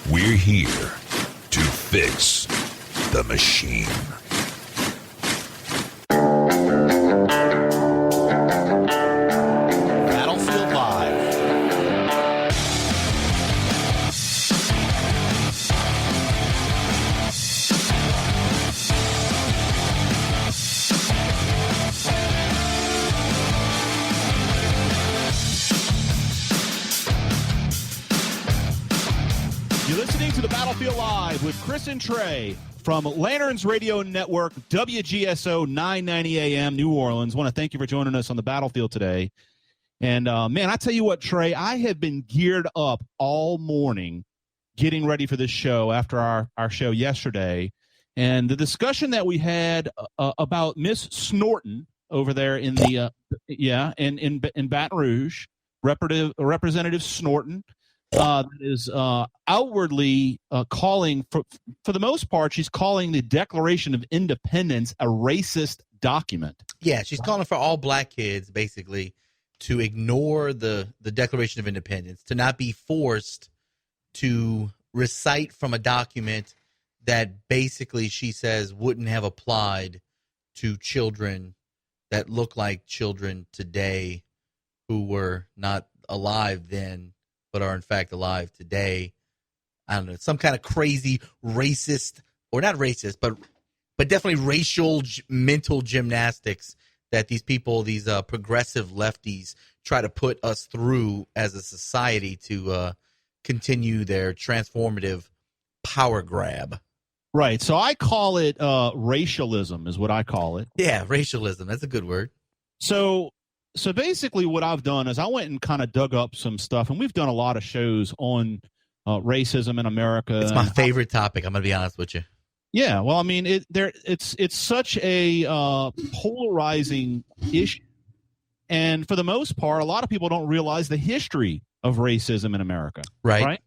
We're here to fix the machine. Battlefield Live. You're listening to the Battlefield Live with Chris and Trey from Lanterns Radio Network, WGSO 990 AM, New Orleans. I want to thank you for joining us on the Battlefield today. And, man, I tell you what, Trey, I have been geared up all morning getting ready for this show after our show yesterday. And the discussion that we had about Miss Snorton over there in the in Baton Rouge, Representative Snorton, that is outwardly calling, for the most part, she's calling the Declaration of Independence a racist document. Yeah, she's calling for all black kids, basically, to ignore the Declaration of Independence, to not be forced to recite from a document that basically she says wouldn't have applied to children that look like children today who were not alive then but are in fact alive today. I don't know, some kind of crazy racist, or not racist, but definitely racial mental gymnastics that these people, these progressive lefties, try to put us through as a society to continue their transformative power grab. Right. So I call it racialism is what I call it. Yeah, racialism. That's a good word. So basically what I've done is I went and kind of dug up some stuff, and we've done a lot of shows on racism in America. It's my favorite topic, I'm going to be honest with you. Yeah, well, I mean, it's such a polarizing issue. And for the most part, a lot of people don't realize the history of racism in America. Right?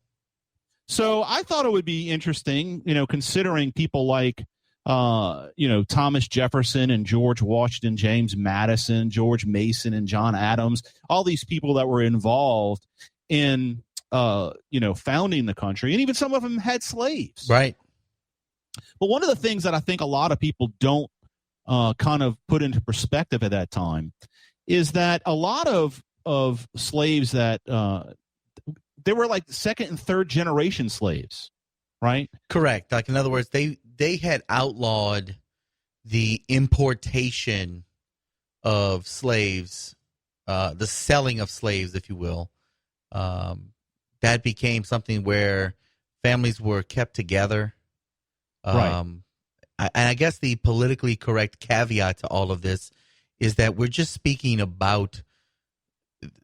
So I thought it would be interesting, considering people like Thomas Jefferson and George Washington, James Madison, George Mason, and John Adams, all these people that were involved in, founding the country. And even some of them had slaves. Right. But one of the things that I think a lot of people don't kind of put into perspective at that time is that a lot of slaves that they were like second and third generation slaves. Right? Correct. Like, in other words, they had outlawed the importation of slaves, the selling of slaves, if you will. That became something where families were kept together. Right. And I guess the politically correct caveat to all of this is that we're just speaking about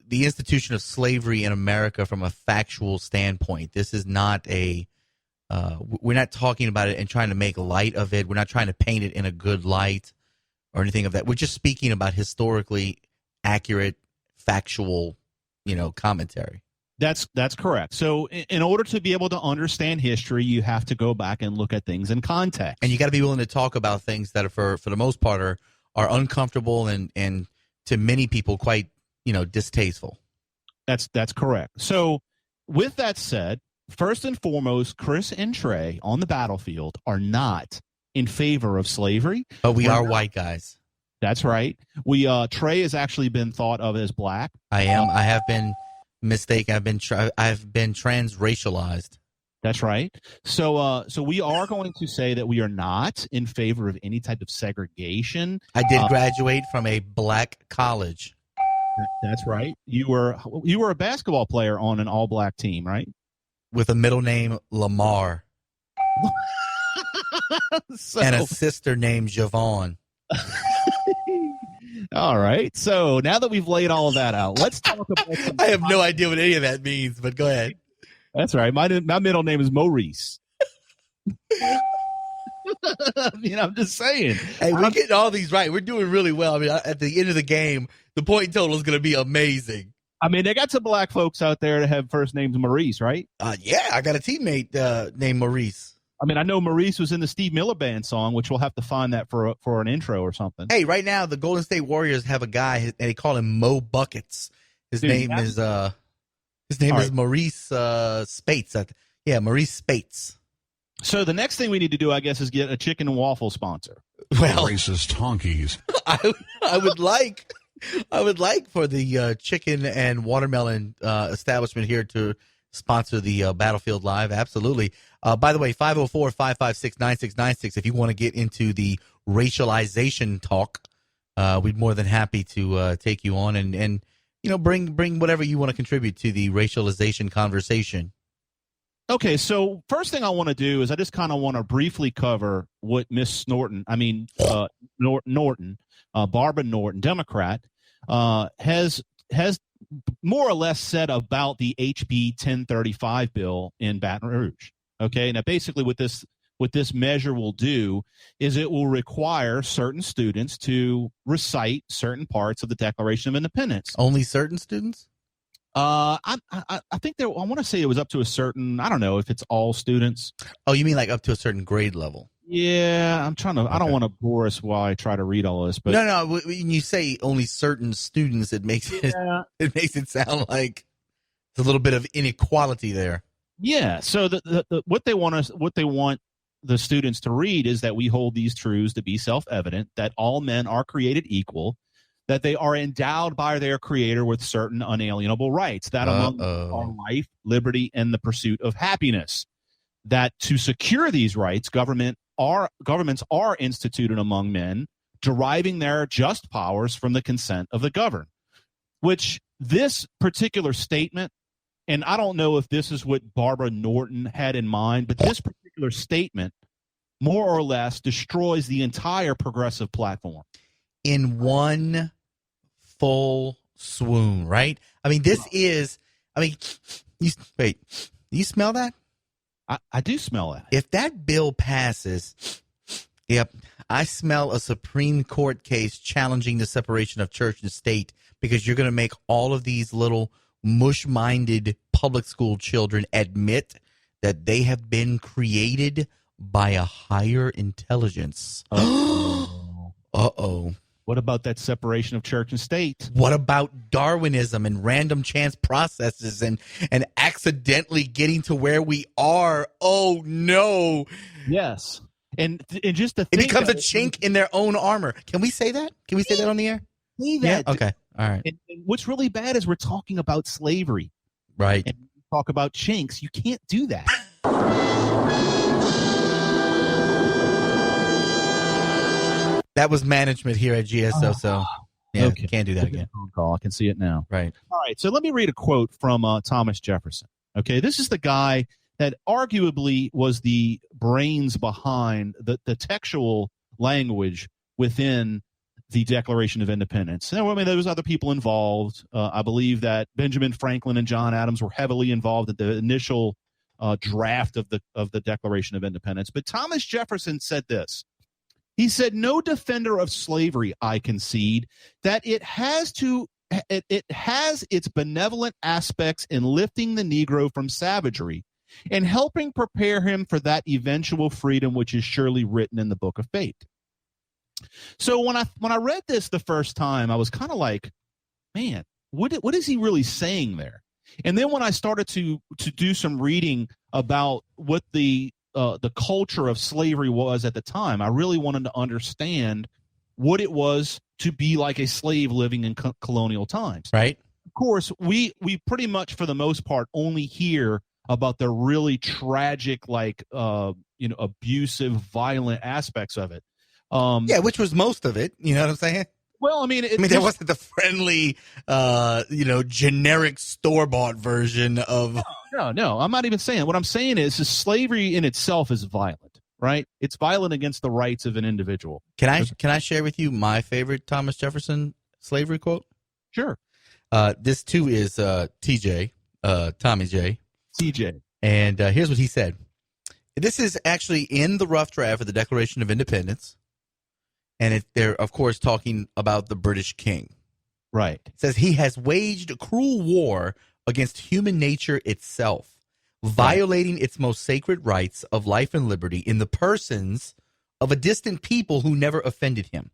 the institution of slavery in America from a factual standpoint. This is not we're not talking about it and trying to make light of it. We're not trying to paint it in a good light or anything of that. We're just speaking about historically accurate, factual, commentary. That's correct. So in order to be able to understand history, you have to go back and look at things in context. And you got to be willing to talk about things that are, for the most part, are uncomfortable and to many people quite, distasteful. That's correct. So with that said, first and foremost, Chris and Trey on the battlefield are not in favor of slavery. But we are white guys. That's right. Trey has actually been thought of as black. I am. I have been mistaken. I've been transracialized. That's right. So we are going to say that we are not in favor of any type of segregation. I did graduate from a black college. That's right. You were a basketball player on an all-black team, right? With a middle name Lamar. And a sister named Javon. All right. So now that we've laid all of that out, let's talk about I have no idea what any of that means, but go ahead. That's right. My middle name is Maurice. I'm just saying. Hey, we're getting all these right. We're doing really well. I mean, at the end of the game, the point total is going to be amazing. I mean, they got some black folks out there that have first names Maurice, right? Yeah, I got a teammate named Maurice. I mean, I know Maurice was in the Steve Miller Band song, which we'll have to find that for an intro or something. Hey, right now the Golden State Warriors have a guy, and they call him Mo Buckets. His name is Maurice Spates. Yeah, Maurice Spates. So the next thing we need to do, I guess, is get a chicken and waffle sponsor. Well, Racist honkies. I would like for the chicken and watermelon establishment here to sponsor the Battlefield Live. Absolutely. By the way, 504-556-9696. If you want to get into the racialization talk, we'd be more than happy to take you on and bring whatever you want to contribute to the racialization conversation. Okay, so first thing I want to do is I just kind of want to briefly cover what Miss Norton, Barbara Norton, Democrat, has more or less said about the HB 1035 bill in Baton Rouge. Okay, now basically what this measure will do is it will require certain students to recite certain parts of the Declaration of Independence. Only certain students? I think I want to say it was up to a certain, I don't know if it's all students. Oh, you mean like up to a certain grade level? Yeah, I'm trying to, okay. I don't want to bore us while I try to read all this, but no, when you say only certain students, it makes it sound like there's a little bit of inequality there. Yeah. So what they want the students to read is that we hold these truths to be self-evident, that all men are created equal, that they are endowed by their creator with certain unalienable rights, that among them are life, liberty, and the pursuit of happiness, that to secure these rights, governments are instituted among men, deriving their just powers from the consent of the governed, which this particular statement, and I don't know if this is what Barbara Norton had in mind, but this particular statement more or less destroys the entire progressive platform. In one full swoon, right? I mean, you smell that? I do smell that. If that bill passes, yep, I smell a Supreme Court case challenging the separation of church and state, because you're going to make all of these little mush-minded public school children admit that they have been created by a higher intelligence. Uh-oh. What about that separation of church and state? What about Darwinism and random chance processes and accidentally getting to where we are? Oh, no. Yes. And just to think it becomes a chink in their own armor. Can we say that? Can we say that on the air? Say that. Yeah? Okay. All right. And what's really bad is we're talking about slavery. Right. And we talk about chinks. You can't do that. That was management here at GSO, so yeah, okay. Can't do that again. Phone call. I can see it now. Right. All right, so let me read a quote from Thomas Jefferson. Okay, this is the guy that arguably was the brains behind the textual language within the Declaration of Independence. Now, I mean, there was other people involved. I believe that Benjamin Franklin and John Adams were heavily involved at the initial draft of the Declaration of Independence. But Thomas Jefferson said this. He said, "No defender of slavery, I concede, that it has its benevolent aspects in lifting the Negro from savagery and helping prepare him for that eventual freedom which is surely written in the book of fate." So when I read this the first time, I was kind of like, man, what is he really saying there? And then when I started to do some reading about what the culture of slavery was at the time, I really wanted to understand what it was to be like a slave living in colonial times. Right. Of course, we pretty much, for the most part, only hear about the really tragic, abusive, violent aspects of it. Which was most of it. You know what I'm saying? Well, I mean, there wasn't the friendly, generic store-bought version of. No, I'm not even saying. What I'm saying is slavery in itself is violent, right? It's violent against the rights of an individual. Can I share with you my favorite Thomas Jefferson slavery quote? Sure. This too is TJ, Tommy J. TJ. And here's what he said. This is actually in the rough draft of the Declaration of Independence. And they're, of course, talking about the British king. Right. It says he has waged a cruel war against human nature itself, violating its most sacred rights of life and liberty in the persons of a distant people who never offended him,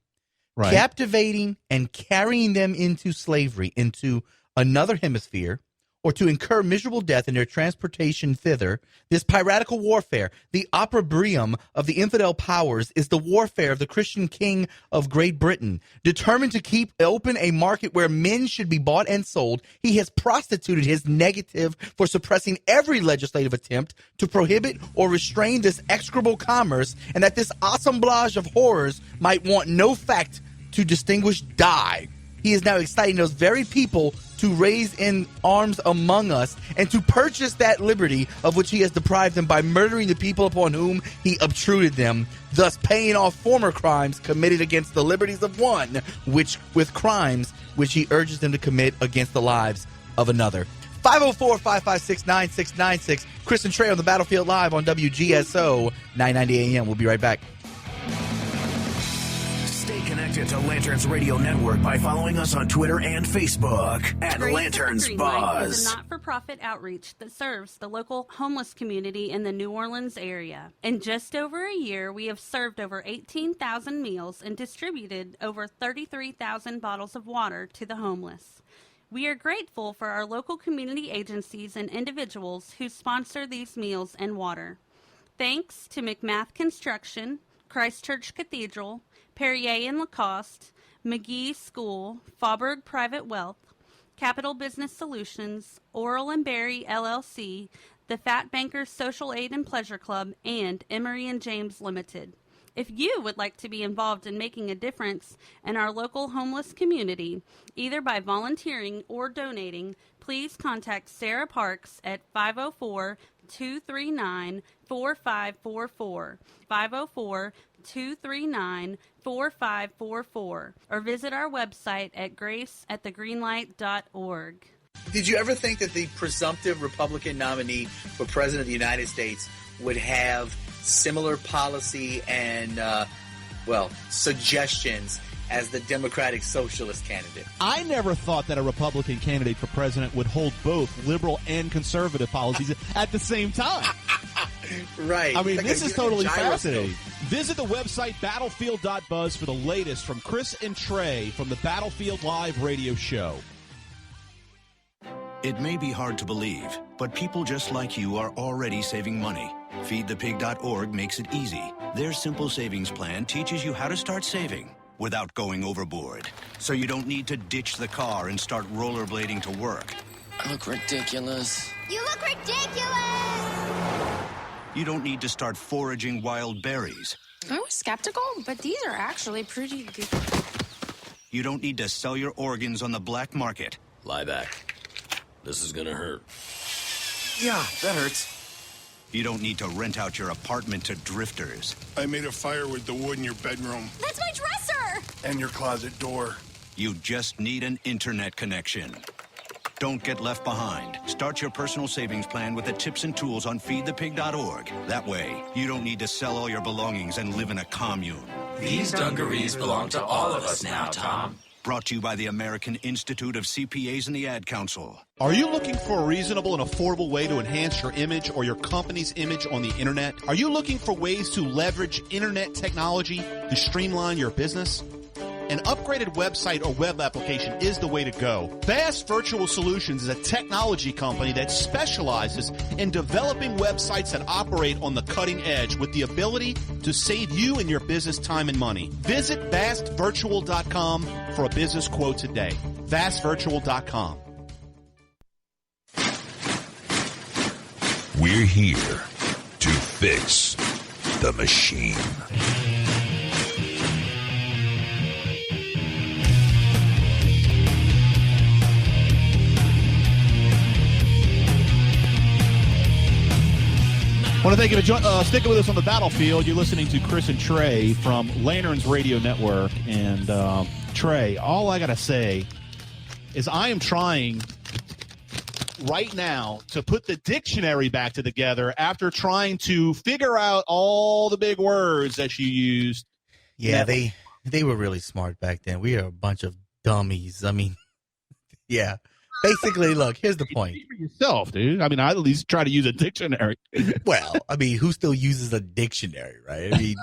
captivating and carrying them into slavery, into another hemisphere, or to incur miserable death in their transportation thither. This piratical warfare, the opprobrium of the infidel powers, is the warfare of the Christian king of Great Britain. Determined to keep open a market where men should be bought and sold, he has prostituted his negative for suppressing every legislative attempt to prohibit or restrain this execrable commerce, and that this assemblage of horrors might want no fact to distinguish die. He is now exciting those very people to raise in arms among us and to purchase that liberty of which he has deprived them by murdering the people upon whom he obtruded them, thus paying off former crimes committed against the liberties of one, which with crimes which he urges them to commit against the lives of another. 504-556-9696. Chris and Trey on the Battlefield Live on WGSO 990 AM. We'll be right back. Stay connected to Lanterns Radio Network by following us on Twitter and Facebook at Lanterns Buzz. Is a not-for-profit outreach that serves the local homeless community in the New Orleans area. In just over a year, we have served over 18,000 meals and distributed over 33,000 bottles of water to the homeless. We are grateful for our local community agencies and individuals who sponsor these meals and water. Thanks to McMath Construction, Christchurch Cathedral, Perrier and Lacoste, McGee School, Faubourg Private Wealth, Capital Business Solutions, Oral and Berry LLC, the Fat Bankers Social Aid and Pleasure Club, and Emery and James Limited. If you would like to be involved in making a difference in our local homeless community, either by volunteering or donating, please contact Sarah Parks at 504-239-4544, 504-239-4544, or visit our website at graceatthegreenlight.org. Did you ever think that the presumptive Republican nominee for President of the United States would have similar policy and, suggestions as the Democratic Socialist candidate? I never thought that a Republican candidate for president would hold both liberal and conservative policies at the same time. Right. I mean, like this is totally fascinating. Visit the website battlefield.buzz for the latest from Chris and Trey from the Battlefield Live radio show. It may be hard to believe, but people just like you are already saving money. FeedThePig.org makes it easy. Their simple savings plan teaches you how to start saving without going overboard. So you don't need to ditch the car and start rollerblading to work. I look ridiculous. You look ridiculous! You don't need to start foraging wild berries. I was skeptical, but these are actually pretty good. You don't need to sell your organs on the black market. Lie back. This is gonna hurt. Yeah, that hurts. You don't need to rent out your apartment to drifters. I made a fire with the wood in your bedroom. That's my dresser! And your closet door. You just need an internet connection. Don't get left behind. Start your personal savings plan with the tips and tools on feedthepig.org. That way, you don't need to sell all your belongings and live in a commune. These dungarees belong to all of us now, Tom. Brought to you by the American Institute of CPAs and the Ad Council. Are you looking for a reasonable and affordable way to enhance your image or your company's image on the internet? Are you looking for ways to leverage internet technology to streamline your business? An upgraded website or web application is the way to go. Vast Virtual Solutions is a technology company that specializes in developing websites that operate on the cutting edge with the ability to save you and your business time and money. Visit vastvirtual.com for a business quote today. vastvirtual.com. We're here to fix the machine. I want to thank you for sticking with us on the battlefield. You're listening to Chris and Trey from Lanterns Radio Network. And Trey, all I got to say is I am trying right now to put the dictionary back together after trying to figure out all the big words that you used. Yeah, they were really smart back then. We are a bunch of dummies. I mean, yeah. Basically, look, here's the point. For yourself, dude. I mean, I at least try to use a dictionary. Well, I mean, who still uses a dictionary, right? I mean,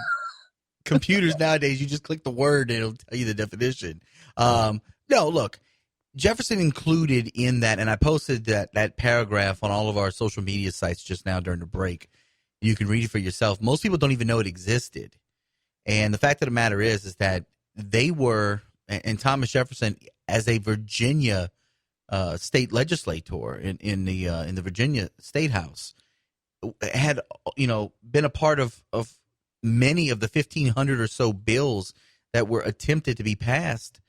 computers nowadays, you just click the word and it'll tell you the definition. No, look, Jefferson included in that, and I posted that paragraph on all of our social media sites just now during the break. You can read it for yourself. Most people don't even know it existed. And the fact of the matter is that they were, and Thomas Jefferson, as a Virginia state legislator in the Virginia State House, had been a part of many of the 1,500 or so bills that were attempted to be passed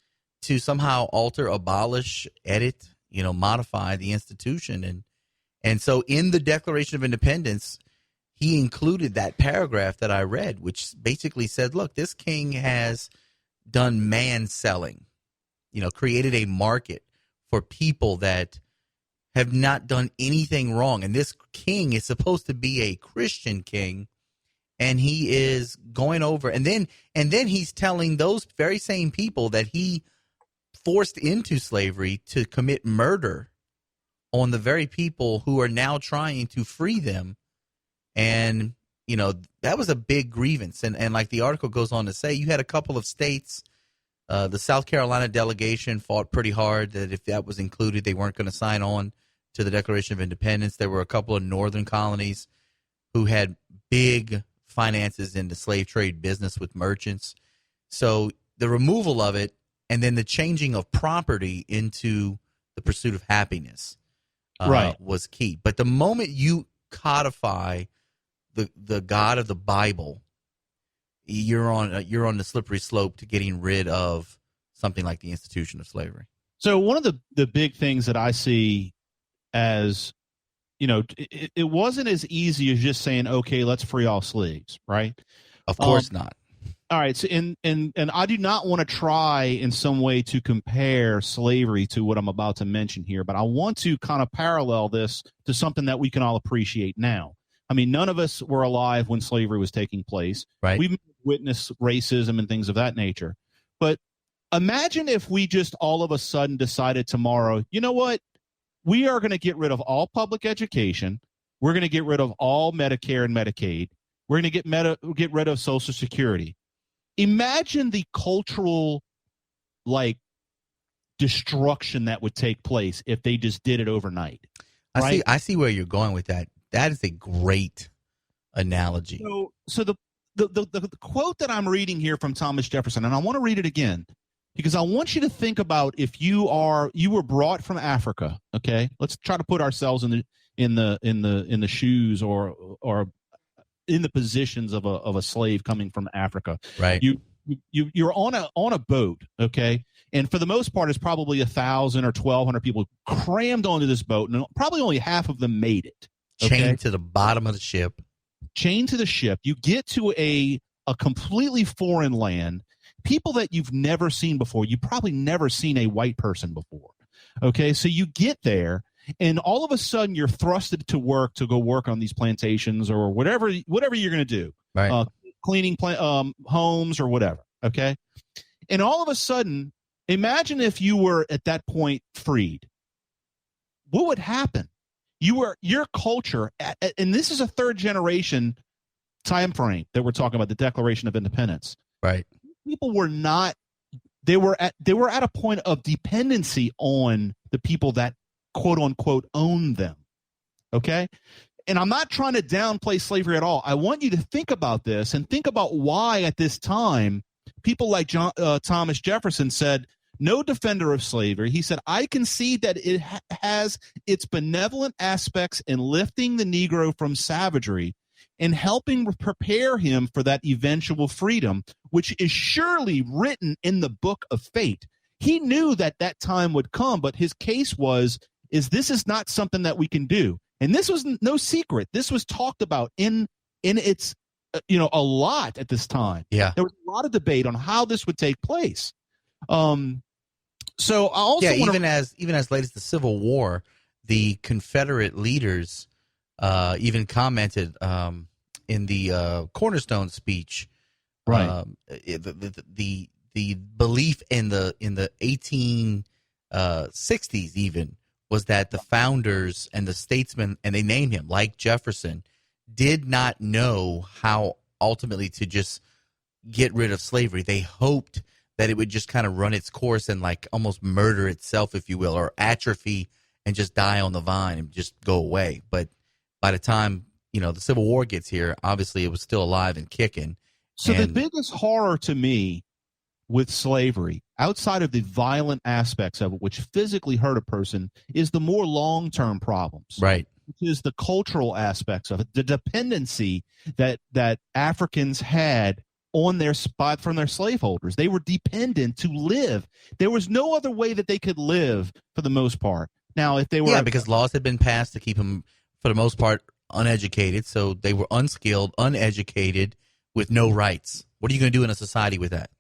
to somehow alter, abolish, edit, modify the institution. And so in the Declaration of Independence, he included that paragraph that I read, which basically said, look, this king has done man selling, created a market for people that have not done anything wrong. And this king is supposed to be a Christian king, and he is going over. And then he's telling those very same people that he forced into slavery to commit murder on the very people who are now trying to free them. And, that was a big grievance. And like the article goes on to say, you had a couple of states, the South Carolina delegation fought pretty hard that if that was included, they weren't going to sign on to the Declaration of Independence. There were a couple of northern colonies who had big finances in the slave trade business with merchants. So the removal of it and then the changing of property into the pursuit of happiness was key. But the moment you codify the God of the Bible, you're on the slippery slope to getting rid of something like the institution of slavery. So one of the big things that I see as, it wasn't as easy as just saying, okay, let's free all slaves, right? Of course not. All right. So, and I do not want to try in some way to compare slavery to what I'm about to mention here, but I want to kind of parallel this to something that we can all appreciate now. I mean, none of us were alive when slavery was taking place. Right. We've witnessed racism and things of that nature. But imagine if we just all of a sudden decided tomorrow, you know what? We are going to get rid of all public education. We're going to get rid of all Medicare and Medicaid. We're going to get rid of Social Security. Imagine the cultural, destruction that would take place if they just did it overnight. Right? I see where you're going with that. That is a great analogy. So the quote that I'm reading here from Thomas Jefferson, and I want to read it again because I want you to think about if you were brought from Africa. Okay, let's try to put ourselves in the shoes or in the positions of a slave coming from Africa. Right. You're on a boat. Okay. And for the most part, it's probably 1,000 or 1,200 people crammed onto this boat, and probably only half of them made it. Okay? Chained to the bottom of the ship. Chained to the ship. You get to a completely foreign land, people that you've never seen before. You've probably never seen a white person before. Okay. So you get there, and all of a sudden you're thrusted to go work on these plantations or whatever you're going to do. Right. Cleaning homes or whatever. Okay. And all of a sudden, imagine if you were at that point freed. What would happen? Your culture, and this is a third generation time frame that we're talking about, the Declaration of Independence. Right. People were not. They were at a point of dependency on the people that quote unquote owned them. Okay. And I'm not trying to downplay slavery at all. I want you to think about this and think about why at this time people like Thomas Jefferson said, no defender of slavery. He said, I concede that it has its benevolent aspects in lifting the Negro from savagery and helping prepare him for that eventual freedom, which is surely written in the book of fate. He knew that time would come, but his case this is not something that we can do. And this was no secret. This was talked about in its, a lot at this time. Yeah. There was a lot of debate on how this would take place. So I also even as late as the Civil War, the Confederate leaders even commented in the Cornerstone speech, right? The belief in the 1860s even was that the founders and the statesmen, and they named him like Jefferson, did not know how ultimately to just get rid of slavery. They hoped that it would just kind of run its course and like almost murder itself, if you will, or atrophy and just die on the vine and just go away. But by the time, the Civil War gets here, obviously it was still alive and kicking. So the biggest horror to me with slavery, outside of the violent aspects of it, which physically hurt a person, is the more long-term problems. Right. Which is the cultural aspects of it, the dependency that Africans had on their spot from their slaveholders. They were dependent to live. There was no other way that they could live for the most part. Now, if they were... Yeah, because laws had been passed to keep them, for the most part, uneducated. So they were unskilled, uneducated, with no rights. What are you going to do in a society with that?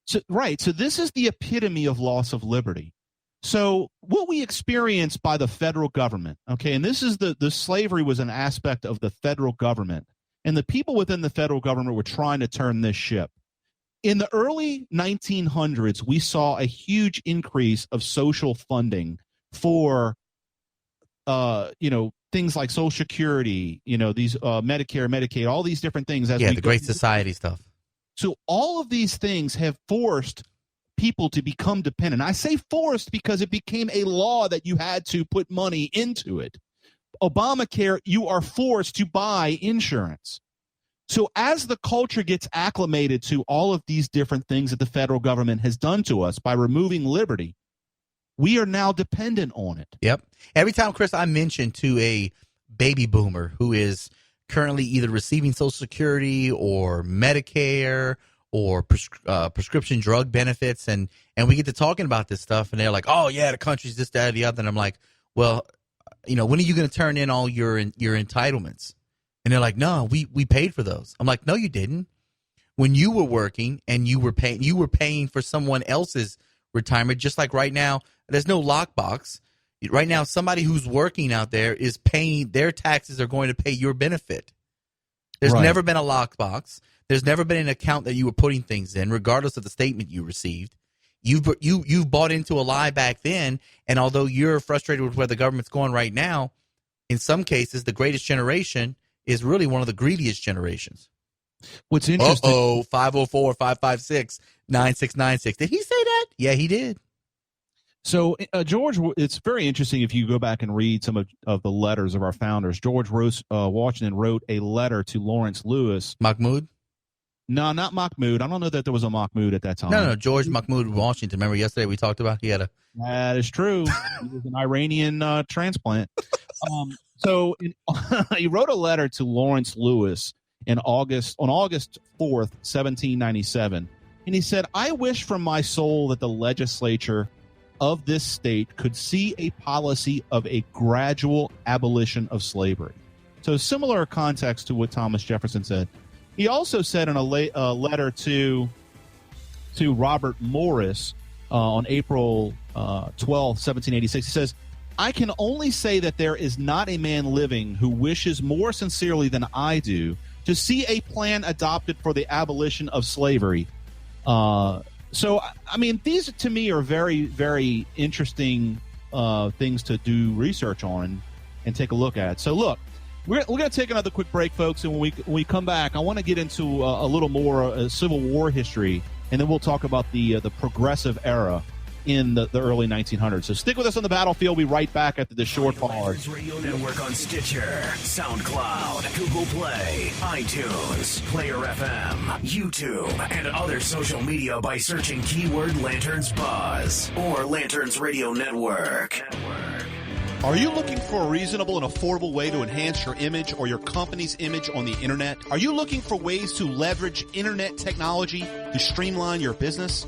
So, right. So this is the epitome of loss of liberty. So what we experienced by the federal government, okay, and this is the slavery was an aspect of the federal government, and the people within the federal government were trying to turn this ship. In the early 1900s, we saw a huge increase of social funding for, things like Social Security, these Medicare, Medicaid, all these different things. The Great Society stuff. So all of these things have forced people to become dependent. I say forced because it became a law that you had to put money into it. Obamacare, you are forced to buy insurance. So as the culture gets acclimated to all of these different things that the federal government has done to us by removing liberty, we are now dependent on it. Yep. Every time, Chris, I mention to a baby boomer who is currently either receiving Social Security or Medicare or prescription drug benefits, and we get to talking about this stuff, and they're like, oh, yeah, the country's this, that, or the other. And I'm like, well, when are you going to turn in all your entitlements? And they're like, no, we paid for those. I'm like, no, you didn't. When you were working and you were paying for someone else's retirement, just like right now, there's no lockbox. Right now, somebody who's working out there is paying, their taxes are going to pay your benefit. There's never been a lockbox. There's never been an account that you were putting things in, regardless of the statement you received. You've bought into a lie back then, and although you're frustrated with where the government's going right now, in some cases, the greatest generation is really one of the greediest generations. What's interesting? 504-556-9696. Did he say that? Yeah, he did. So, George, it's very interesting if you go back and read some of the letters of our founders. George Washington wrote a letter to Lawrence Lewis. Mahmoud? No, not Mahmoud. I don't know that there was a Mahmoud at that time. No, George Mahmoud Washington. Remember yesterday we talked about he had a... That is true. He was an Iranian transplant. He wrote a letter to Lawrence Lewis on August 4th, 1797. And he said, I wish from my soul that the legislature of this state could see a policy of a gradual abolition of slavery. So similar context to what Thomas Jefferson said. He also said in a letter to Robert Morris on April 12, 1786, he says, I can only say that there is not a man living who wishes more sincerely than I do to see a plan adopted for the abolition of slavery. So, I mean, these to me are very, very interesting things to do research on and take a look at. So, look, we're going to take another quick break, folks. And when we come back, I want to get into a little more Civil War history, and then we'll talk about the progressive era in the early 1900s. So stick with us on the battlefield. We'll be right back after this short pause. Radio Network on Stitcher, SoundCloud, Google Play, iTunes, Player FM, YouTube, and other social media by searching keyword Lanterns Buzz or Lanterns Radio Network. Are you looking for a reasonable and affordable way to enhance your image or your company's image on the internet? Are you looking for ways to leverage internet technology to streamline your business?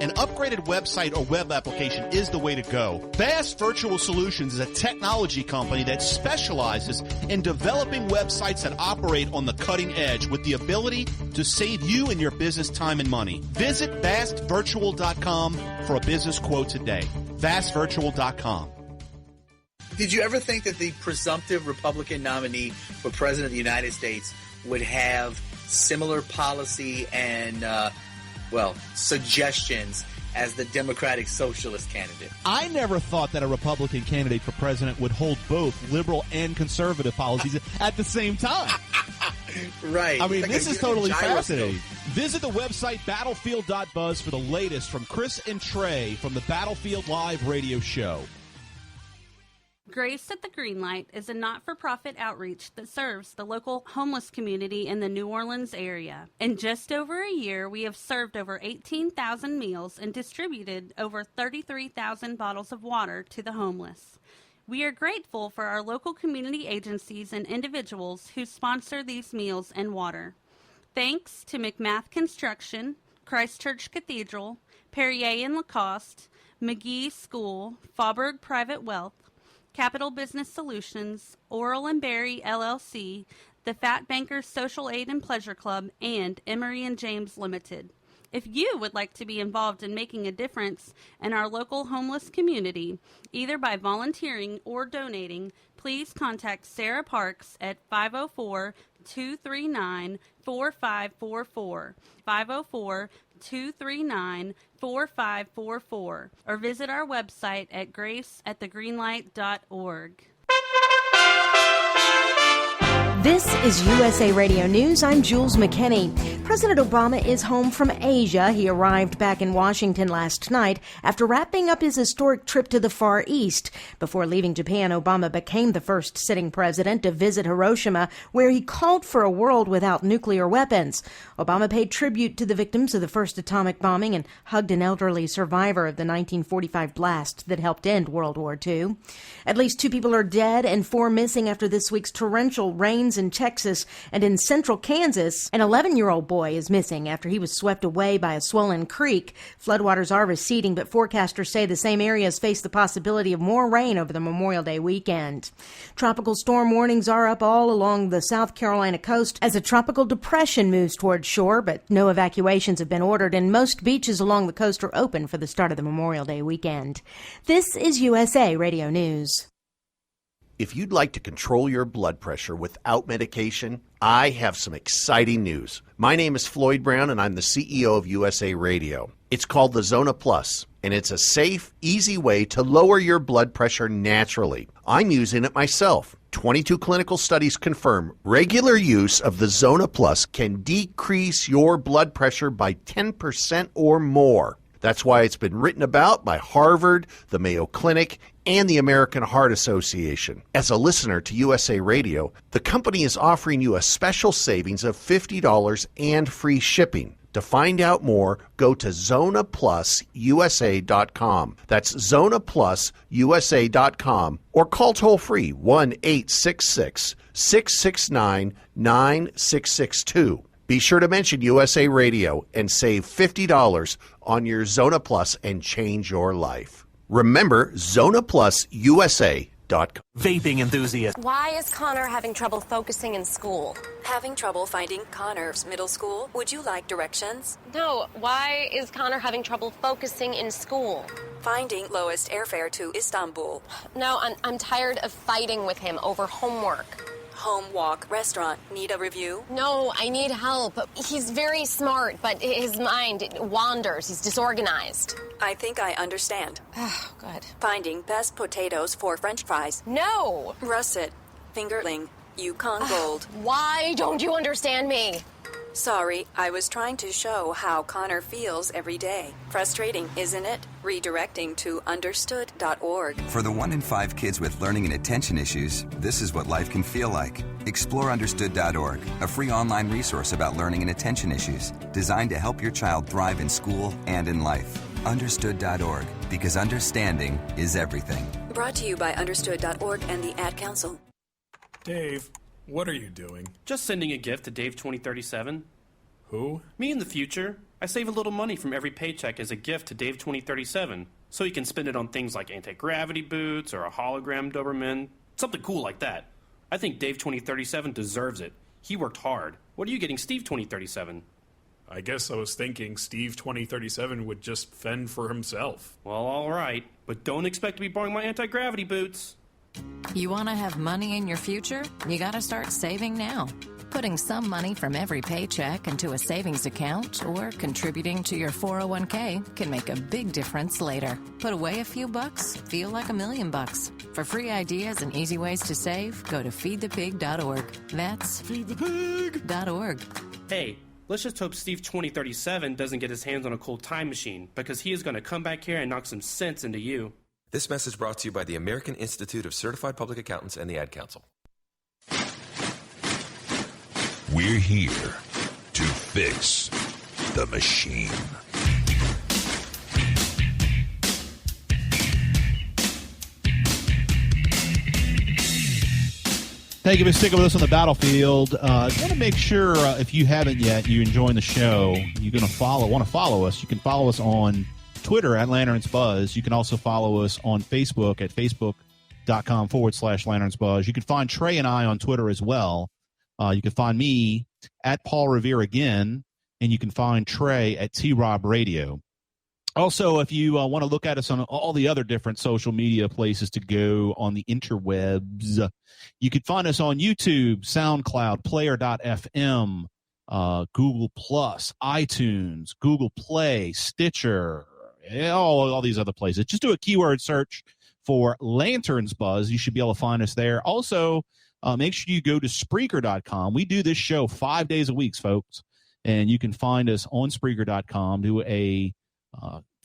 An upgraded website or web application is the way to go. Vast Virtual Solutions is a technology company that specializes in developing websites that operate on the cutting edge with the ability to save you and your business time and money. Visit vastvirtual.com for a business quote today. vastvirtual.com. Did you ever think that the presumptive Republican nominee for President of the United States would have similar policy and suggestions as the Democratic Socialist candidate? I never thought that a Republican candidate for president would hold both liberal and conservative policies at the same time. Right. I mean, Like this a is totally gyroscope. fascinating. Visit the website battlefield.buzz for the latest from Chris and Trey from the Battlefield Live radio show. Grace at the Greenlight is a not-for-profit outreach that serves the local homeless community in the New Orleans area. In just over a year, we have served over 18,000 meals and distributed over 33,000 bottles of water to the homeless. We are grateful for our local community agencies and individuals who sponsor these meals and water. Thanks to McMath Construction, Christchurch Cathedral, Perrier and Lacoste, McGee School, Faubourg Private Wealth, Capital Business Solutions, Oral and Berry LLC, the Fat Bankers Social Aid and Pleasure Club, and Emery and James Limited. If you would like to be involved in making a difference in our local homeless community, either by volunteering or donating, please contact Sarah Parks at 504-239-4544, 504-239-4544, or visit our website at graceatthegreenlight.org. This is USA Radio News. I'm Jules McKinney. President Obama is home from Asia. He arrived back in Washington last night after wrapping up his historic trip to the Far East. Before leaving Japan, Obama became the first sitting president to visit Hiroshima, where he called for a world without nuclear weapons. Obama paid tribute to the victims of the first atomic bombing and hugged an elderly survivor of the 1945 blast that helped end World War II. At least 2 people are dead and 4 missing after this week's torrential rains in Texas, and in central Kansas, an 11-year-old boy is missing after he was swept away by a swollen creek. Floodwaters are receding, but forecasters say the same areas face the possibility of more rain over the Memorial Day weekend. Tropical storm warnings are up all along the South Carolina coast as a tropical depression moves toward shore, but no evacuations have been ordered, and most beaches along the coast are open for the start of the Memorial Day weekend. This is USA Radio News. If you'd like to control your blood pressure without medication, I have some exciting news. My name is Floyd Brown, and I'm the CEO of USA Radio. It's called the Zona Plus, and it's a safe, easy way to lower your blood pressure naturally. I'm using it myself. 22 clinical studies confirm regular use of the Zona Plus can decrease your blood pressure by 10% or more. That's why it's been written about by Harvard, the Mayo Clinic, and the American Heart Association. As a listener to USA Radio, the company is offering you a special savings of $50 and free shipping. To find out more, go to zonaplususa.com. That's zonaplususa.com, or call toll-free 1-866-669-9662. Be sure to mention USA Radio and save $50 on your Zona Plus and change your life. Remember, zonaplususa.com. Vaping enthusiast. Why is Connor having trouble focusing in school? Having trouble finding Connor's middle school? Would you like directions? No, why is Connor having trouble focusing in school? Finding lowest airfare to Istanbul. No, I'm tired of fighting with him over homework. Home, walk, restaurant. Need a review? No, I need help. He's very smart, but his mind wanders. He's disorganized. I think I understand. Oh, good. Finding best potatoes for French fries. No! Russet, fingerling, Yukon Gold. Why don't you understand me? Sorry, I was trying to show how Connor feels every day. Frustrating, isn't it? Redirecting to understood.org. For the 1 in 5 kids with learning and attention issues, this is what life can feel like. Explore understood.org, a free online resource about learning and attention issues, designed to help your child thrive in school and in life. Understood.org, because understanding is everything. Brought to you by understood.org and the Ad Council. Dave, what are you doing? Just sending a gift to Dave 2037. Who? Me in the future. I save a little money from every paycheck as a gift to Dave 2037, so he can spend it on things like anti-gravity boots or a hologram Doberman, something cool like that. I think Dave 2037 deserves it. He worked hard. What are you getting Steve 2037? I guess I was thinking Steve 2037 would just fend for himself. Well, all right, but don't expect to be borrowing my anti-gravity boots. You want to have money in your future? You got to start saving now. Putting some money from every paycheck into a savings account or contributing to your 401k can make a big difference later. Put away a few bucks, feel like $1 million. For free ideas and easy ways to save, go to feedthepig.org. That's feedthepig.org. Hey, let's just hope Steve 2037 doesn't get his hands on a cool time machine, because he is going to come back here and knock some sense into you. This message brought to you by the American Institute of Certified Public Accountants and the Ad Council. We're here to fix the machine. Thank you for sticking with us on the battlefield. I want to make sure if you haven't yet, you're enjoying the show. You're going to want to follow us. You can follow us on Twitter at Lanterns Buzz. You can also follow us on Facebook at facebook.com/LanternsBuzz. You can find Trey and I on Twitter as well. You can find me at Paul Revere again, and you can find Trey at T-Rob Radio. Also, if you want to look at us on all the other different social media places to go on the interwebs, you can find us on YouTube, SoundCloud, Player.fm, Google Plus, iTunes, Google Play, Stitcher, all these other places. Just do a keyword search for Lanterns Buzz. You should be able to find us there. Also, make sure you go to Spreaker.com. We do this show 5 days a week, folks, and you can find us on Spreaker.com. Do a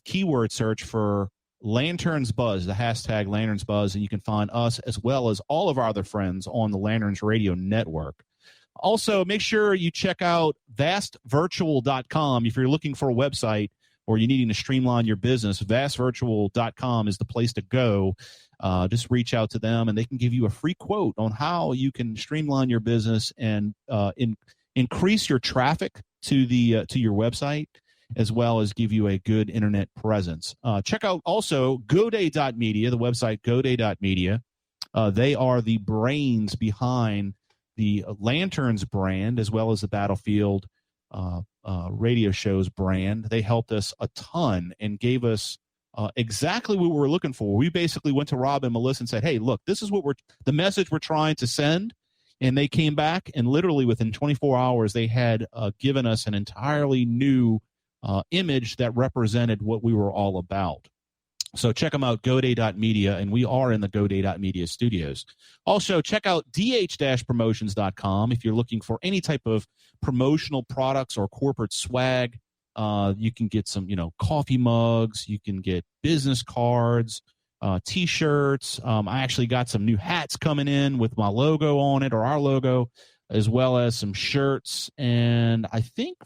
keyword search for Lanterns Buzz, the hashtag Lanterns Buzz, and you can find us as well as all of our other friends on the Lanterns Radio Network. Also, make sure you check out vastvirtual.com if you're looking for a website or you're needing to streamline your business. Vastvirtual.com is the place to go. Just reach out to them, and they can give you a free quote on how you can streamline your business and increase your traffic to your website, as well as give you a good internet presence. Check out also GoDay.media, the website GoDay.media. They are the brains behind the Lanterns brand, as well as the Battlefield radio shows brand. They helped us a ton and gave us exactly what we were looking for. We basically went to Rob and Melissa and said, hey, look, this is what the message we're trying to send. And they came back, and literally within 24 hours, they had given us an entirely new image that represented what we were all about. So check them out, GoDay.media, and we are in the GoDay.media studios. Also, check out dh-promotions.com if you're looking for any type of promotional products or corporate swag. You can get some, coffee mugs. You can get business cards, T-shirts. I actually got some new hats coming in with my logo on it, or our logo, as well as some shirts. And I think,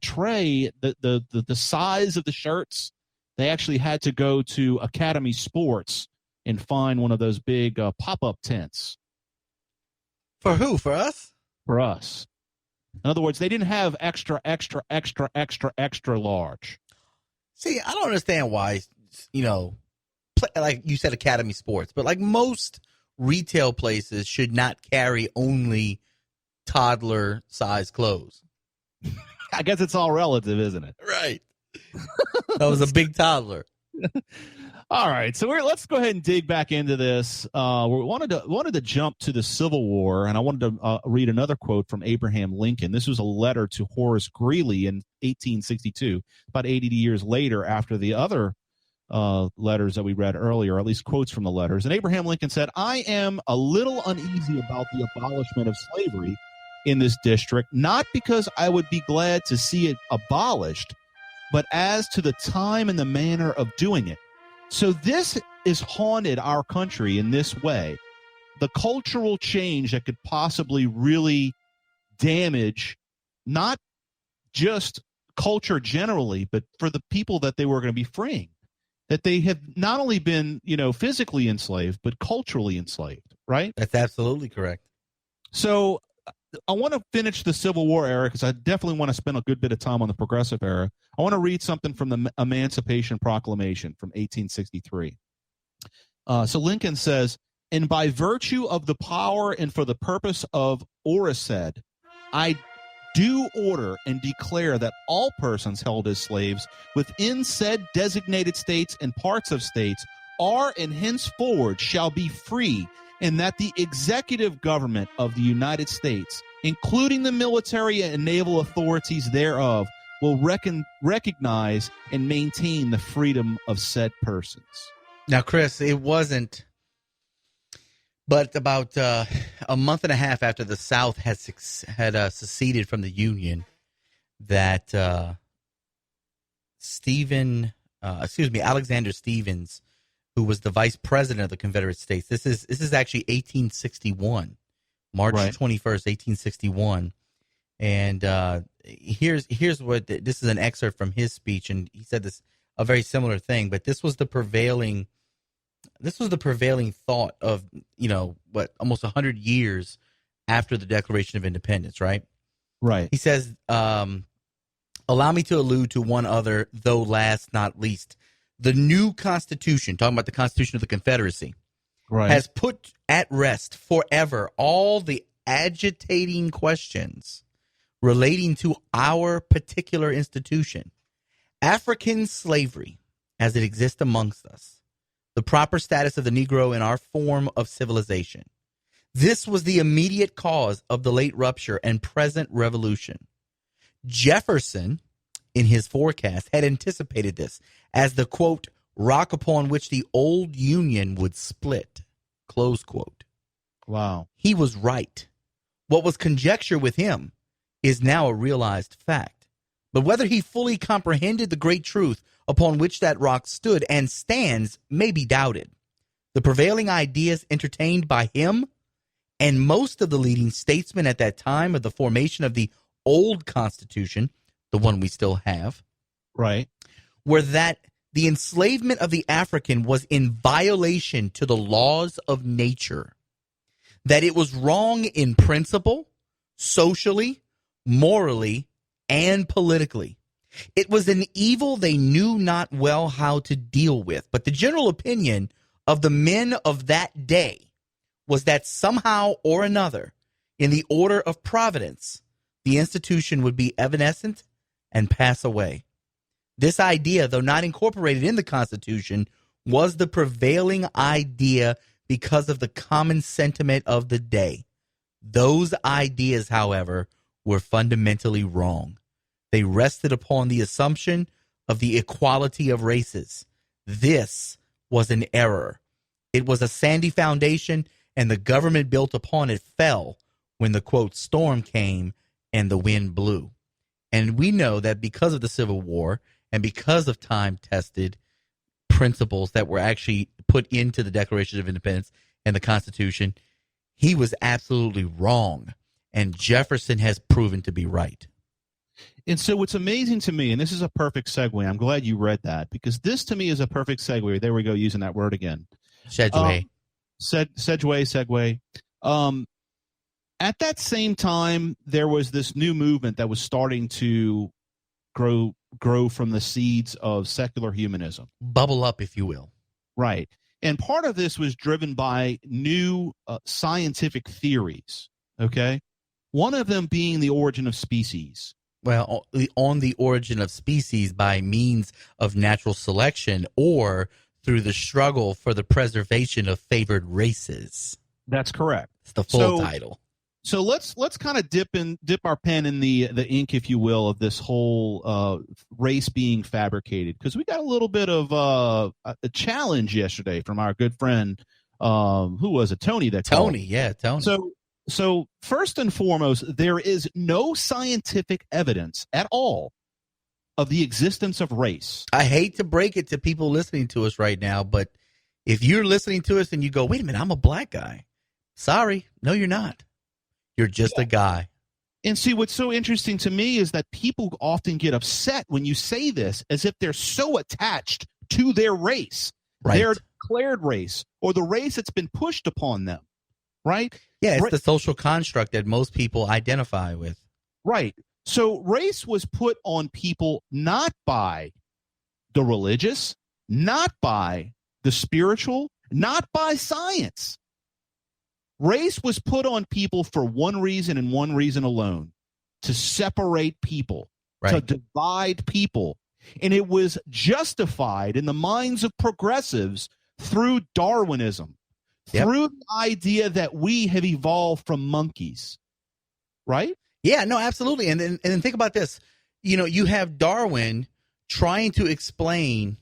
Trey, the size of the shirts, they actually had to go to Academy Sports and find one of those big pop-up tents. For who? For us? For us. In other words, they didn't have extra large. See, I don't understand why, like you said, Academy Sports, but like most retail places should not carry only toddler-sized clothes. I guess it's all relative, isn't it? Right. That was a big toddler. All right, so let's go ahead and dig back into this. We wanted to jump to the Civil War, and I wanted to read another quote from Abraham Lincoln. This was a letter to Horace Greeley in 1862, about 80 years later after the other letters that we read earlier, at least quotes from the letters. And Abraham Lincoln said, I am a little uneasy about the abolishment of slavery in this district, not because I would be glad to see it abolished, but as to the time and the manner of doing it. So this has haunted our country in this way. The cultural change that could possibly really damage not just culture generally, but for the people that they were going to be freeing, that they have not only been, physically enslaved, but culturally enslaved, right? That's absolutely correct. So I want to finish the Civil War era because I definitely want to spend a good bit of time on the Progressive era. I want to read something from the Emancipation Proclamation from 1863. So Lincoln says, and by virtue of the power and for the purpose of Orised, I do order and declare that all persons held as slaves within said designated states and parts of states are and henceforward shall be free, and that the executive government of the United States including the military and naval authorities thereof, will recognize and maintain the freedom of said persons. Now, Chris, it wasn't but about a month and a half after the South had seceded from the Union that Alexander Stevens, who was the vice president of the Confederate States, this is actually 1861, March 21st, 1861. And here's what this is an excerpt from his speech, and he said a very similar thing, but this was the prevailing thought of, almost 100 years after the Declaration of Independence, right? Right. He says, allow me to allude to one other, though last not least. The new Constitution, talking about the Constitution of the Confederacy, has put at rest forever all the agitating questions relating to our particular institution, African slavery as it exists amongst us, the proper status of the Negro in our form of civilization. This was the immediate cause of the late rupture and present revolution. Jefferson, in his forecast, had anticipated this as the, quote, rock upon which the old Union would split, close quote. Wow. He was right. What was conjecture with him is now a realized fact. But whether he fully comprehended the great truth upon which that rock stood and stands may be doubted. The prevailing ideas entertained by him and most of the leading statesmen at that time of the formation of the old Constitution, the one we still have, were that the enslavement of the African was in violation to the laws of nature, that it was wrong in principle, socially, morally, and politically. It was an evil they knew not well how to deal with. But the general opinion of the men of that day was that somehow or another, in the order of providence, the institution would be evanescent and pass away. This idea, though not incorporated in the Constitution, was the prevailing idea because of the common sentiment of the day. Those ideas, however, were fundamentally wrong. They rested upon the assumption of the equality of races. This was an error. It was a sandy foundation, and the government built upon it fell when the, quote, storm came and the wind blew. And we know that because of the Civil War and because of time-tested principles that were actually put into the Declaration of Independence and the Constitution, he was absolutely wrong. And Jefferson has proven to be right. And so what's amazing to me, and this is a perfect segue, I'm glad you read that, because this to me is a perfect segue. There we go, using that word again. Segue. Segue. At that same time, there was this new movement that was starting to grow from the seeds of secular humanism. Bubble up, if you will. Right. And part of this was driven by new scientific theories, okay? One of them being the origin of species. Well, on the origin of species by means of natural selection or through the struggle for the preservation of favored races. That's correct. It's the full title. So let's kind of dip our pen in the ink, if you will, of this whole race being fabricated, because we got a little bit of a challenge yesterday from our good friend, who was it? Tony. Tony. So first and foremost, there is no scientific evidence at all of the existence of race. I hate to break it to people listening to us right now, but if you're listening to us and you go, wait a minute, I'm a black guy. Sorry. No, you're not. You're just a guy. And see, what's so interesting to me is that people often get upset when you say this as if they're so attached to their race, their declared race, or the race that's been pushed upon them, right? Yeah, it's the social construct that most people identify with. Right. So race was put on people not by the religious, not by the spiritual, not by science. Race was put on people for one reason and one reason alone: to separate people, to divide people. And it was justified in the minds of progressives through Darwinism, through the idea that we have evolved from monkeys. right? Yeah, no, absolutely. And then think about this. You have Darwin trying to explain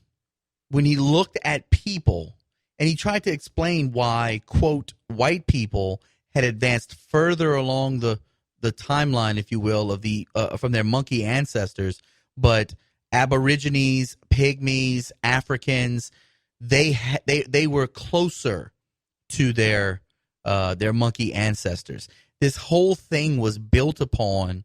when he looked at people, and he tried to explain why, quote, white people had advanced further along the timeline, if you will, of the from their monkey ancestors, but Aborigines, Pygmies, Africans, they were closer to their monkey ancestors. This whole thing was built upon,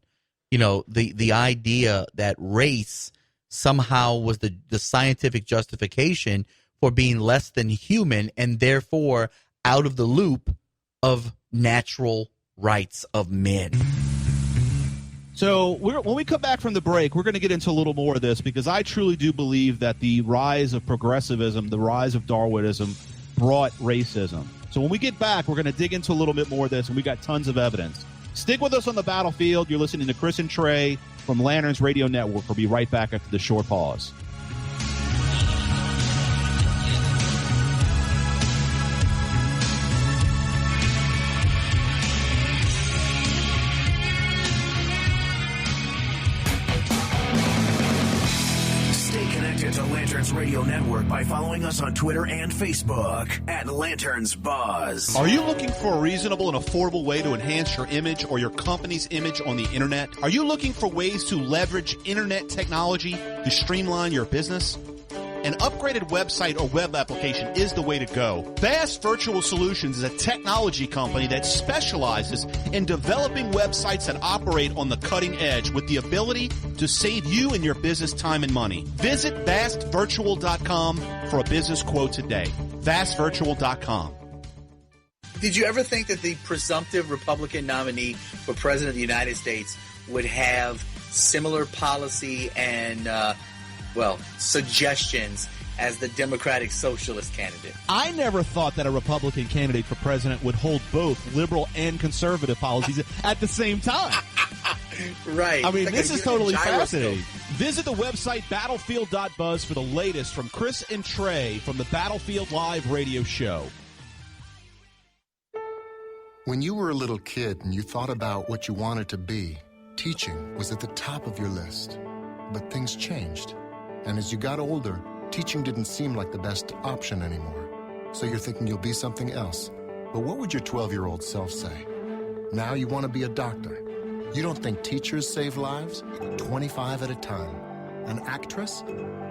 the idea that race somehow was the scientific justification for being less than human and therefore out of the loop of natural rights of men. So when we come back from the break, we're going to get into a little more of this, because I truly do believe that the rise of progressivism, the rise of Darwinism, brought racism. So when we get back, we're going to dig into a little bit more of this, and we got tons of evidence. Stick with us on the battlefield. You're listening to Chris and Trey from Lanterns Radio Network. We'll be right back after the short pause. To Lanterns Radio Network by following us on Twitter and Facebook at Lanterns Buzz. Are you looking for a reasonable and affordable way to enhance your image or your company's image on the internet? Are you looking for ways to leverage internet technology to streamline your business? An upgraded website or web application is the way to go. Vast Virtual Solutions is a technology company that specializes in developing websites that operate on the cutting edge with the ability to save you and your business time and money. Visit vastvirtual.com for a business quote today. vastvirtual.com. Did you ever think that the presumptive Republican nominee for President of the United States would have similar policy and suggestions as the Democratic Socialist candidate? I never thought that a Republican candidate for president would hold both liberal and conservative policies at the same time. Right. I mean, this is totally fascinating. Visit the website battlefield.buzz for the latest from Chris and Trey from the Battlefield Live radio show. When you were a little kid and you thought about what you wanted to be, teaching was at the top of your list. But things changed. And as you got older, teaching didn't seem like the best option anymore. So you're thinking you'll be something else. But what would your 12-year-old self say? Now you want to be a doctor. You don't think teachers save lives? 25 at a time. An actress?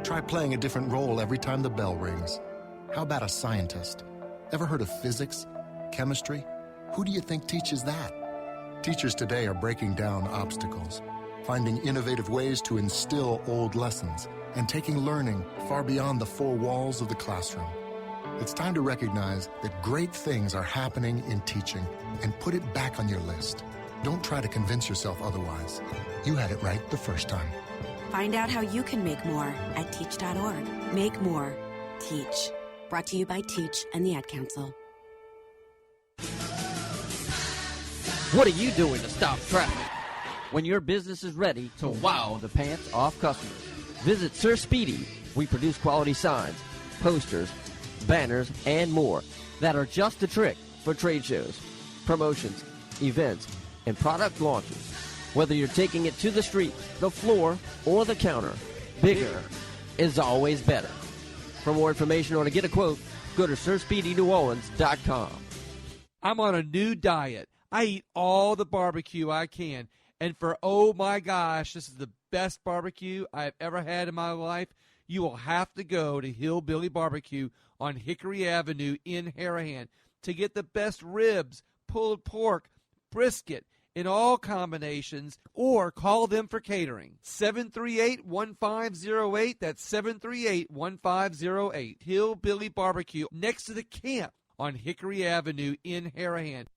Try playing a different role every time the bell rings. How about a scientist? Ever heard of physics? Chemistry? Who do you think teaches that? Teachers today are breaking down obstacles, finding innovative ways to instill old lessons, and taking learning far beyond the four walls of the classroom. It's time to recognize that great things are happening in teaching and put it back on your list. Don't try to convince yourself otherwise. You had it right the first time. Find out how you can make more at teach.org. Make more. Teach. Brought to you by Teach and the Ad Council. What are you doing to stop traffic when your business is ready to wow the pants off customers? Visit Sir Speedy. We produce quality signs, posters, banners, and more that are just a trick for trade shows, promotions, events, and product launches. Whether you're taking it to the street, the floor, or the counter, bigger is always better. For more information or to get a quote, go to SirSpeedyNewOrleans.com. I'm on a new diet. I eat all the barbecue I can. And for, oh my gosh, this is the best barbecue I've ever had in my life, you will have to go to Hillbilly Barbecue on Hickory Avenue in Harahan to get the best ribs, pulled pork, brisket in all combinations, or call them for catering. 738-1508. That's 738-1508. Hillbilly Barbecue next to the camp on Hickory Avenue in Harahan.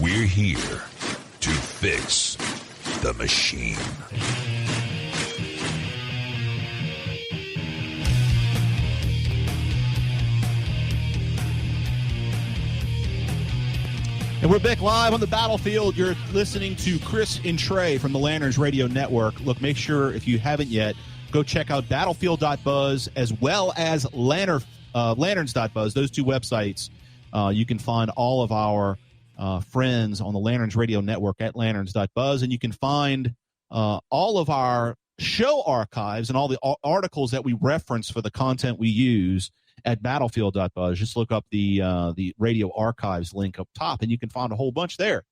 We're here to fix the machine. And we're back live on the battlefield. You're listening to Chris and Trey from the Lanterns Radio Network. Look, make sure, if you haven't yet, go check out battlefield.buzz as well as lanterns.buzz. Those two websites, you can find all of our friends on the Lanterns Radio Network at lanterns.buzz, and you can find all of our show archives and all the articles that we reference for the content we use at battlefield.buzz. Just look up the radio archives link up top, and you can find a whole bunch there.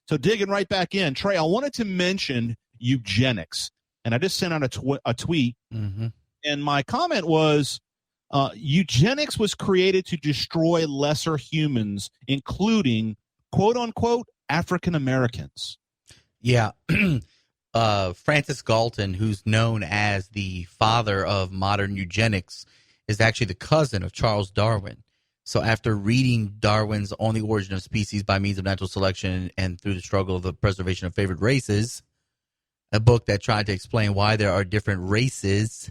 So digging right back in, Trey, I wanted to mention eugenics, and I just sent out a tweet, and my comment was, eugenics was created to destroy lesser humans, including, quote-unquote, African Americans. Yeah. Francis Galton, who's known as the father of modern eugenics, is actually the cousin of Charles Darwin. So after reading Darwin's On the Origin of Species by Means of Natural Selection and Through the Struggle of the Preservation of Favored Races, a book that tried to explain why there are different races,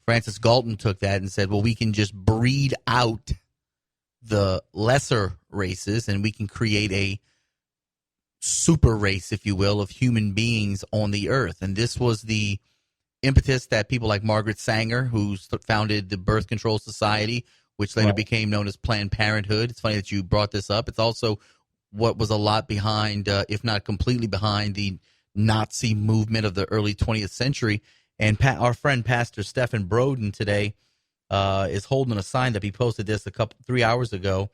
Francis Galton took that and said, well, we can just breed out the lesser races and we can create a super race, if you will, of human beings on the earth. And this was the impetus that people like Margaret Sanger, who founded the Birth Control Society, which later became known as Planned Parenthood. It's funny that you brought this up. It's also what was a lot behind, if not completely behind, the Nazi movement of the early 20th century. And our friend Pastor Stephen Broden today is holding a sign that he posted this 3 hours ago.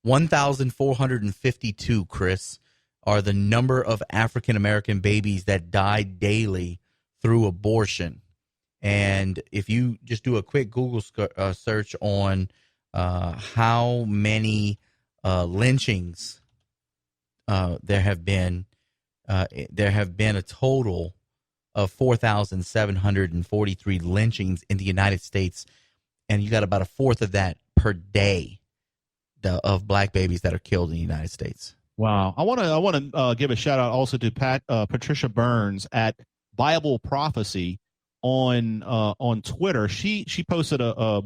1,452, Chris, are the number of African-American babies that die daily through abortion. And if you just do a quick Google search on how many lynchings there have been a total of 4,743 lynchings in the United States, and you got about a fourth of that per day of black babies that are killed in the United States. Wow. I want to give a shout out also to Patricia Burns at Bible Prophecy on Twitter. She posted a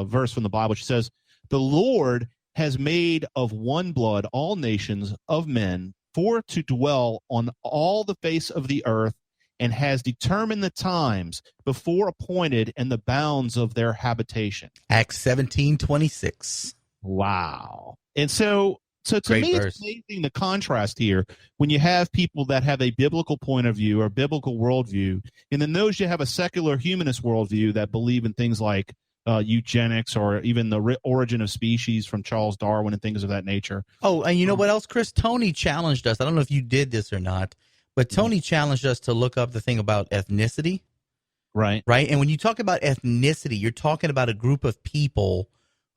verse from the Bible. She says, "The Lord has made of one blood all nations of men for to dwell on all the face of the earth, and has determined the times before appointed and the bounds of their habitation." Acts 17:26. Wow. And so to Great me, verse. it's amazing the contrast here when you have people that have a biblical point of view or biblical worldview, and then those you have a secular humanist worldview that believe in things like eugenics or even the origin of species from Charles Darwin and things of that nature. Oh, and you know what else, Chris? Tony challenged us. I don't know if you did this or not, but Tony challenged us to look up the thing about ethnicity. Right. Right. And when you talk about ethnicity, you're talking about a group of people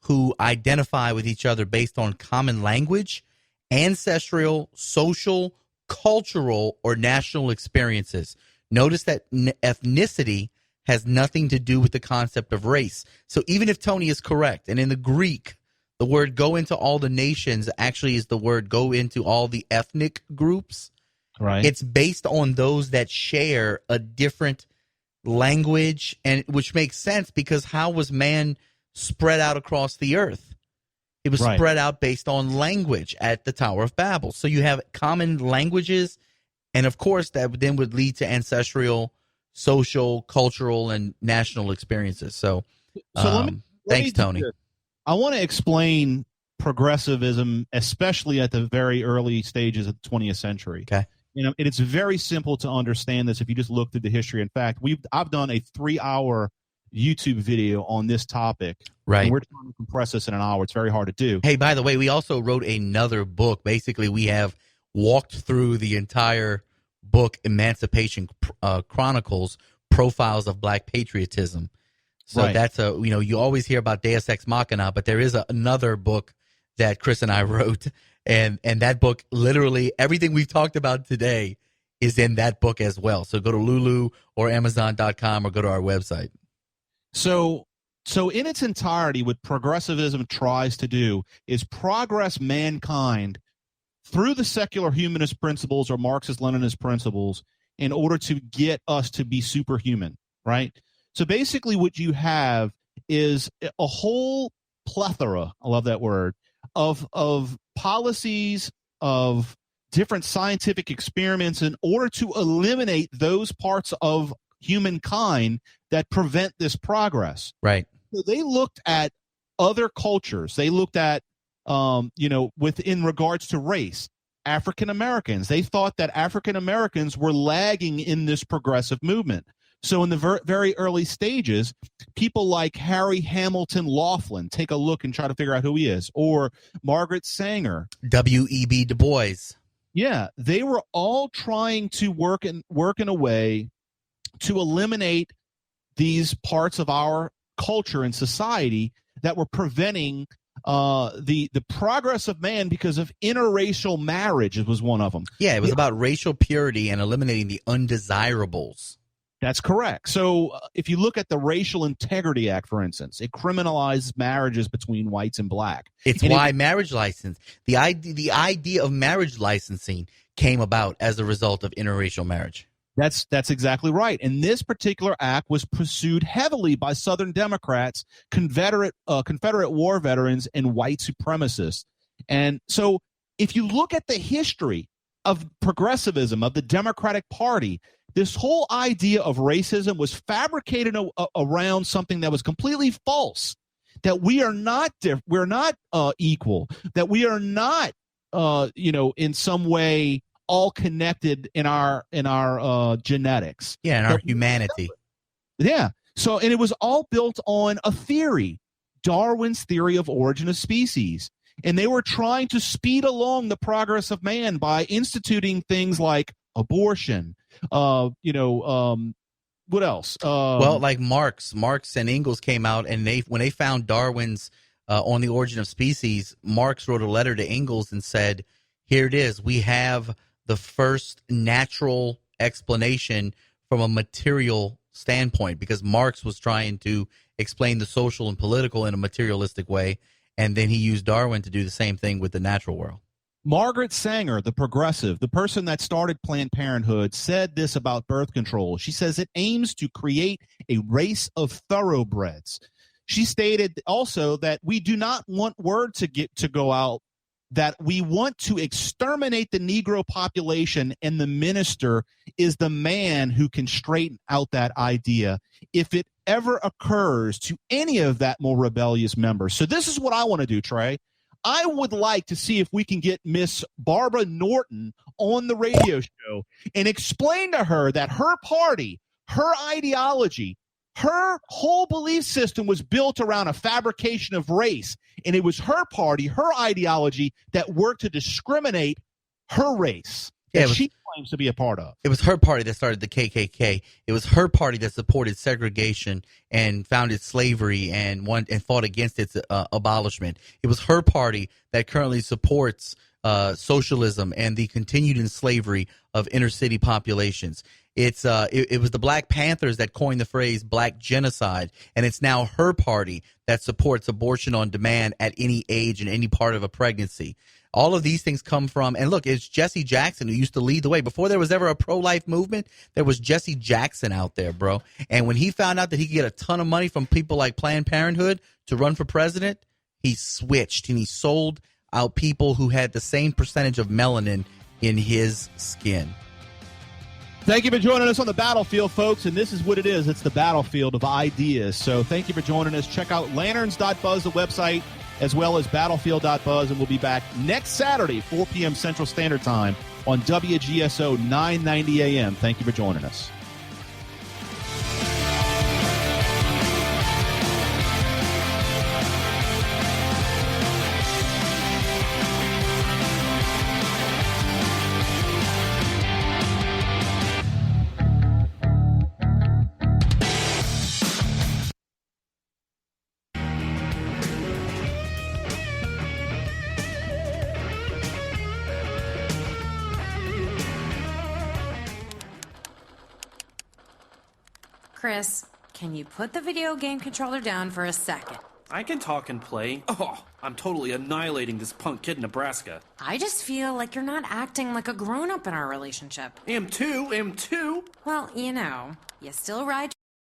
who identify with each other based on common language, ancestral, social, cultural, or national experiences. Notice that ethnicity has nothing to do with the concept of race. So even if Tony is correct, and in the Greek, the word go into all the nations actually is the word go into all the ethnic groups. Right. It's based on those that share a different language, and which makes sense because how was man spread out across the earth? It was spread out based on language at the Tower of Babel. So you have common languages, and of course that then would lead to ancestral, social, cultural, and national experiences. So thanks, Tony. I want to explain progressivism, especially at the very early stages of the 20th century. Okay. You know, it's very simple to understand this if you just look through the history. In fact, I've done a 3-hour YouTube video on this topic. Right. And we're trying to compress this in an hour. It's very hard to do. Hey, by the way, we also wrote another book. Basically, we have walked through the entire book, Emancipation Chronicles, Profiles of Black Patriotism. So that's you always hear about Deus Ex Machina, but there is another book that Chris and I wrote. And that book, literally everything we've talked about today is in that book as well. So go to Lulu or Amazon.com or go to our website. So in its entirety, what progressivism tries to do is progress mankind through the secular humanist principles or Marxist-Leninist principles in order to get us to be superhuman, right? So basically what you have is a whole plethora, I love that word, of policies, of different scientific experiments in order to eliminate those parts of humankind that prevent this progress. Right. So they looked at other cultures. They looked at within regards to race. African Americans, they thought that African Americans were lagging in this progressive movement. So in the very early stages, people like Harry Hamilton Laughlin, take a look and try to figure out who he is, or Margaret Sanger, W.E.B. Du Bois. Yeah, they were all trying to work in a way to eliminate these parts of our culture and society that were preventing the progress of man because of interracial marriage. It was one of them. Yeah, it was about racial purity and eliminating the undesirables. That's correct. So if you look at the Racial Integrity Act, for instance, it criminalizes marriages between whites and black. It's why marriage license, the idea of marriage licensing came about as a result of interracial marriage. That's exactly right. And this particular act was pursued heavily by Southern Democrats, Confederate war veterans, and white supremacists. And so if you look at the history of progressivism, of the Democratic Party, this whole idea of racism was fabricated around something that was completely false, that we are not we're not equal, that we are not in some way all connected in our genetics. Yeah, in our humanity. Yeah. So, and it was all built on a theory, Darwin's theory of origin of species. And they were trying to speed along the progress of man by instituting things like abortion. What else? Well, like Marx and Engels came out, and when they found Darwin's On the Origin of Species, Marx wrote a letter to Engels and said, here it is. We have the first natural explanation from a material standpoint, because Marx was trying to explain the social and political in a materialistic way, and then he used Darwin to do the same thing with the natural world. Margaret Sanger, the progressive, the person that started Planned Parenthood, said this about birth control. She says it aims to create a race of thoroughbreds. She stated also that we do not want word to go out that we want to exterminate the Negro population, and the minister is the man who can straighten out that idea if it ever occurs to any of that more rebellious members. So this is what I want to do, Trey. I would like to see if we can get Miss Barbara Norton on the radio show and explain to her that her party, her ideology, her whole belief system was built around a fabrication of race, and it was her party, her ideology that worked to discriminate her race that she claims to be a part of. It was her party that started the KKK. It was her party that supported segregation and founded slavery and fought against its abolishment. It was her party that currently supports socialism and the continued enslavering of inner city populations. It was the Black Panthers that coined the phrase black genocide, and it's now her party that supports abortion on demand at any age and any part of a pregnancy. All of these things come from, and look, it's Jesse Jackson who used to lead the way. Before there was ever a pro-life movement, there was Jesse Jackson out there, bro. And when he found out that he could get a ton of money from people like Planned Parenthood to run for president, he switched and he sold out people who had the same percentage of melanin in his skin. Thank you for joining us on the battlefield, folks, and this is what it is. It's the battlefield of ideas. So thank you for joining us. Check out lanterns.buzz, the website, as well as battlefield.buzz, and we'll be back next Saturday, 4 p.m. Central Standard Time on WGSO 990 AM. Thank you for joining us. Chris, can you put the video game controller down for a second? I can talk and play. Oh, I'm totally annihilating this punk kid in Nebraska. I just feel like you're not acting like a grown-up in our relationship. Am too. Well, you still ride